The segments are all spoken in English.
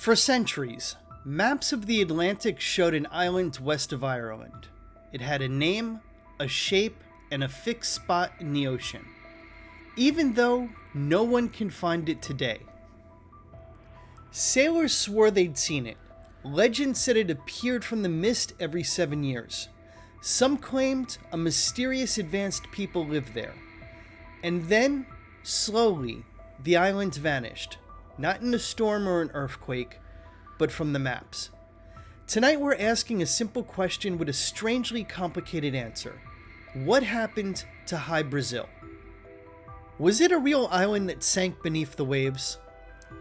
For centuries, maps of the Atlantic showed an island west of Ireland. It had a name, a shape, and a fixed spot in the ocean, even though no one can find it today. Sailors swore they'd seen it. Legend said it appeared from the mist every 7 years. Some claimed a mysterious advanced people lived there. And then, slowly, the island vanished. Not in a storm or an earthquake, but from the maps. Tonight we're asking a simple question with a strangely complicated answer. What happened to Hy-Brasil? Was it a real island that sank beneath the waves?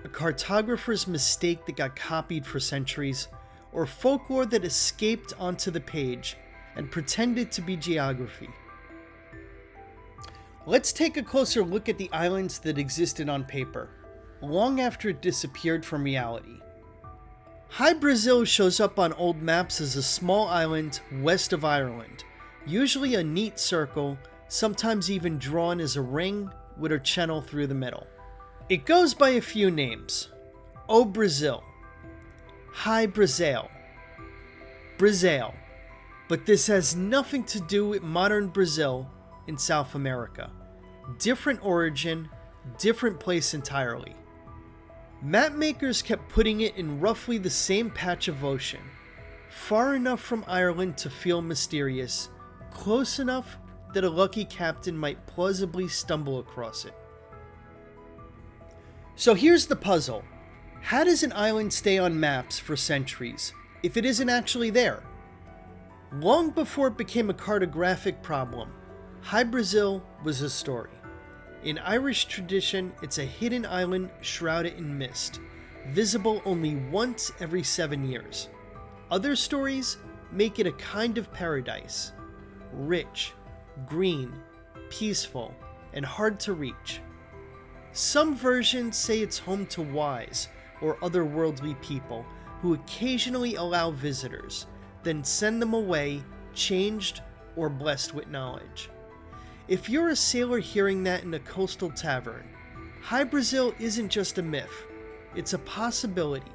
A cartographer's mistake that got copied for centuries? Or folklore that escaped onto the page and pretended to be geography? Let's take a closer look at the islands that existed on paper, long after it disappeared from reality. Hy-Brasil shows up on old maps as a small island west of Ireland, usually a neat circle, sometimes even drawn as a ring with a channel through the middle. It goes by a few names: O Brazil, Hy-Brasil, Brazil, but this has nothing to do with modern Brazil in South America. Different origin, different place entirely. Mapmakers kept putting it in roughly the same patch of ocean, far enough from Ireland to feel mysterious, close enough that a lucky captain might plausibly stumble across it. So here's the puzzle. How does an island stay on maps for centuries if it isn't actually there? Long before it became a cartographic problem, Hy-Brasil was a story. In Irish tradition, it's a hidden island shrouded in mist, visible only once every 7 years. Other stories make it a kind of paradise, rich, green, peaceful, and hard to reach. Some versions say it's home to wise or otherworldly people who occasionally allow visitors, then send them away changed or blessed with knowledge. If you're a sailor hearing that in a coastal tavern, Hy-Brasil isn't just a myth, it's a possibility.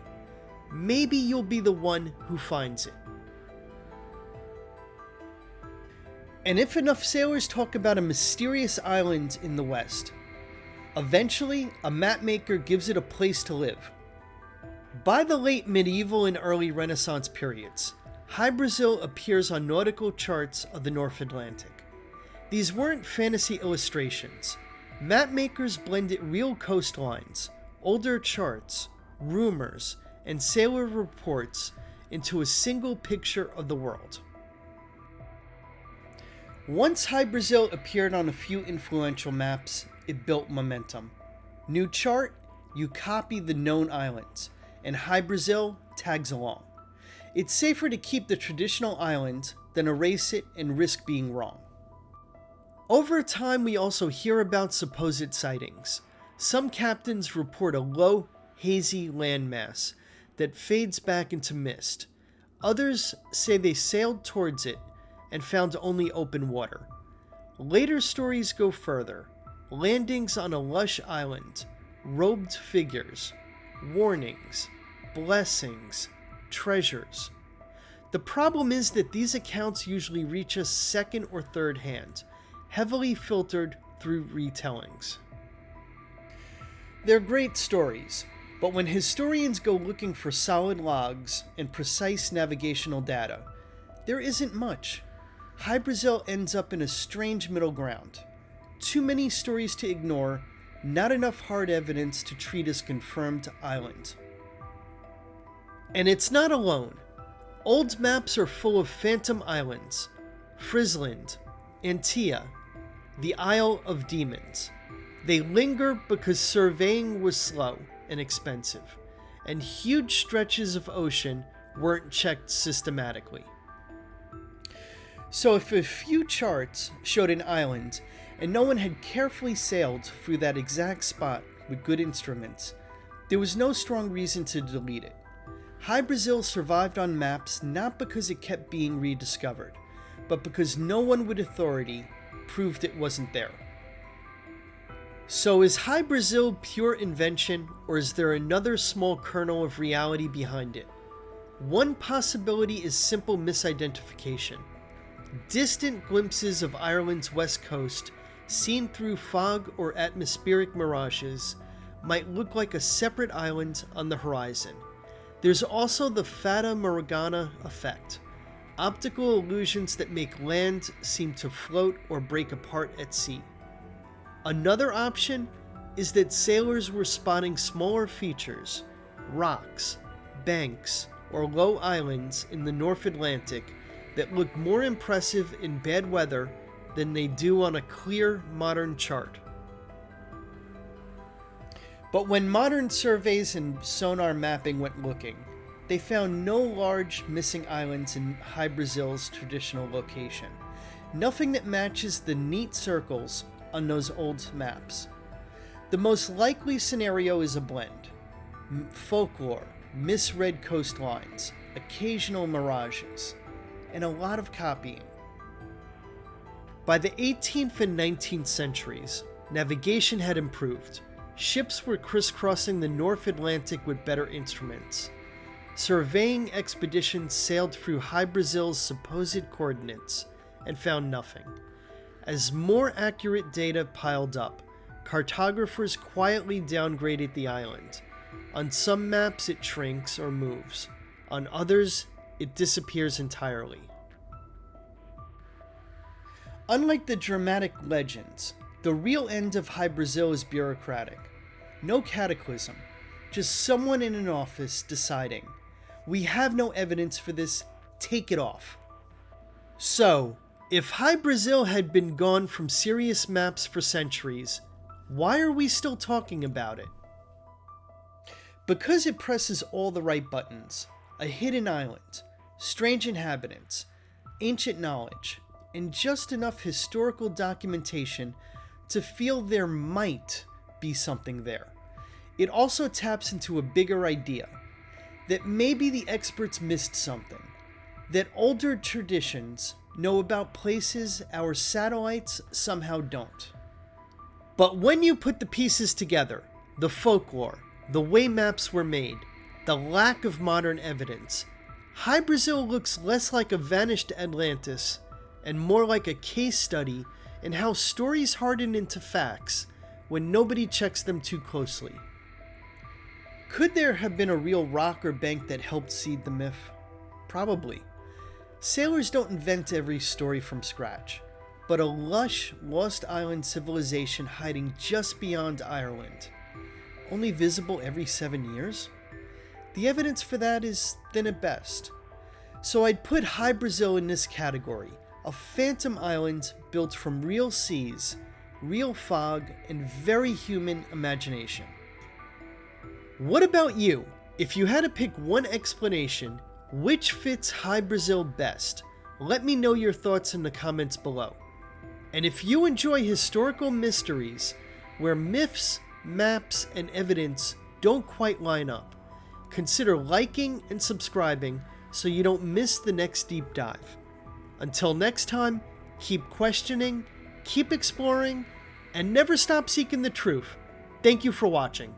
Maybe you'll be the one who finds it. And if enough sailors talk about a mysterious island in the West, eventually a mapmaker gives it a place to live. By the late medieval and early Renaissance periods, Hy-Brasil appears on nautical charts of the North Atlantic. These weren't fantasy illustrations. Mapmakers blended real coastlines, older charts, rumors, and sailor reports into a single picture of the world. Once Hy-Brasil appeared on a few influential maps, it built momentum. New chart, you copy the known islands, and Hy-Brasil tags along. It's safer to keep the traditional island than erase it and risk being wrong. Over time, we also hear about supposed sightings. Some captains report a low, hazy landmass that fades back into mist. Others say they sailed towards it and found only open water. Later stories go further. Landings on a lush island, robed figures, warnings, blessings, treasures. The problem is that these accounts usually reach us second or third hand, heavily filtered through retellings. They're great stories, but when historians go looking for solid logs and precise navigational data, there isn't much. Hy-Brasil ends up in a strange middle ground. Too many stories to ignore, not enough hard evidence to treat as confirmed island. And it's not alone. Old maps are full of phantom islands: Friesland, Antilla, the Isle of Demons. They linger because surveying was slow and expensive, and huge stretches of ocean weren't checked systematically. So if a few charts showed an island and no one had carefully sailed through that exact spot with good instruments, there was no strong reason to delete it. Hy-Brasil survived on maps not because it kept being rediscovered, but because no one with authority proved it wasn't there. So is Hy-Brasil pure invention, or is there another small kernel of reality behind it? One possibility is simple misidentification. Distant glimpses of Ireland's west coast, seen through fog or atmospheric mirages, might look like a separate island on the horizon. There's also the Fata Morgana effect, optical illusions that make land seem to float or break apart at sea. Another option is that sailors were spotting smaller features, rocks, banks, or low islands in the North Atlantic that look more impressive in bad weather than they do on a clear modern chart. But when modern surveys and sonar mapping went looking, they found no large missing islands in Hy-Brasil's traditional location. Nothing that matches the neat circles on those old maps. The most likely scenario is a blend. Folklore, misread coastlines, occasional mirages, and a lot of copying. By the 18th and 19th centuries, navigation had improved. Ships were crisscrossing the North Atlantic with better instruments. Surveying expeditions sailed through Hy-Brasil's supposed coordinates and found nothing. As more accurate data piled up, cartographers quietly downgraded the island. On some maps it shrinks or moves. On others, it disappears entirely. Unlike the dramatic legends, the real end of Hy-Brasil is bureaucratic. No cataclysm, just someone in an office deciding, we have no evidence for this, take it off. So, if Hy-Brasil had been gone from serious maps for centuries, why are we still talking about it? Because it presses all the right buttons: a hidden island, strange inhabitants, ancient knowledge, and just enough historical documentation to feel there might be something there. It also taps into a bigger idea, that maybe the experts missed something, that older traditions know about places our satellites somehow don't. But when you put the pieces together, the folklore, the way maps were made, the lack of modern evidence, Hy-Brasil looks less like a vanished Atlantis and more like a case study in how stories harden into facts when nobody checks them too closely. Could there have been a real rock or bank that helped seed the myth? Probably. Sailors don't invent every story from scratch, but a lush, lost island civilization hiding just beyond Ireland, only visible every 7 years? The evidence for that is thin at best. So I'd put Hy-Brasil in this category, a phantom island built from real seas, real fog, and very human imagination. What about you? If you had to pick one explanation, which fits Hy-Brasil best? Let me know your thoughts in the comments below. And if you enjoy historical mysteries where myths, maps, and evidence don't quite line up, consider liking and subscribing so you don't miss the next deep dive. Until next time, keep questioning, keep exploring, and never stop seeking the truth. Thank you for watching.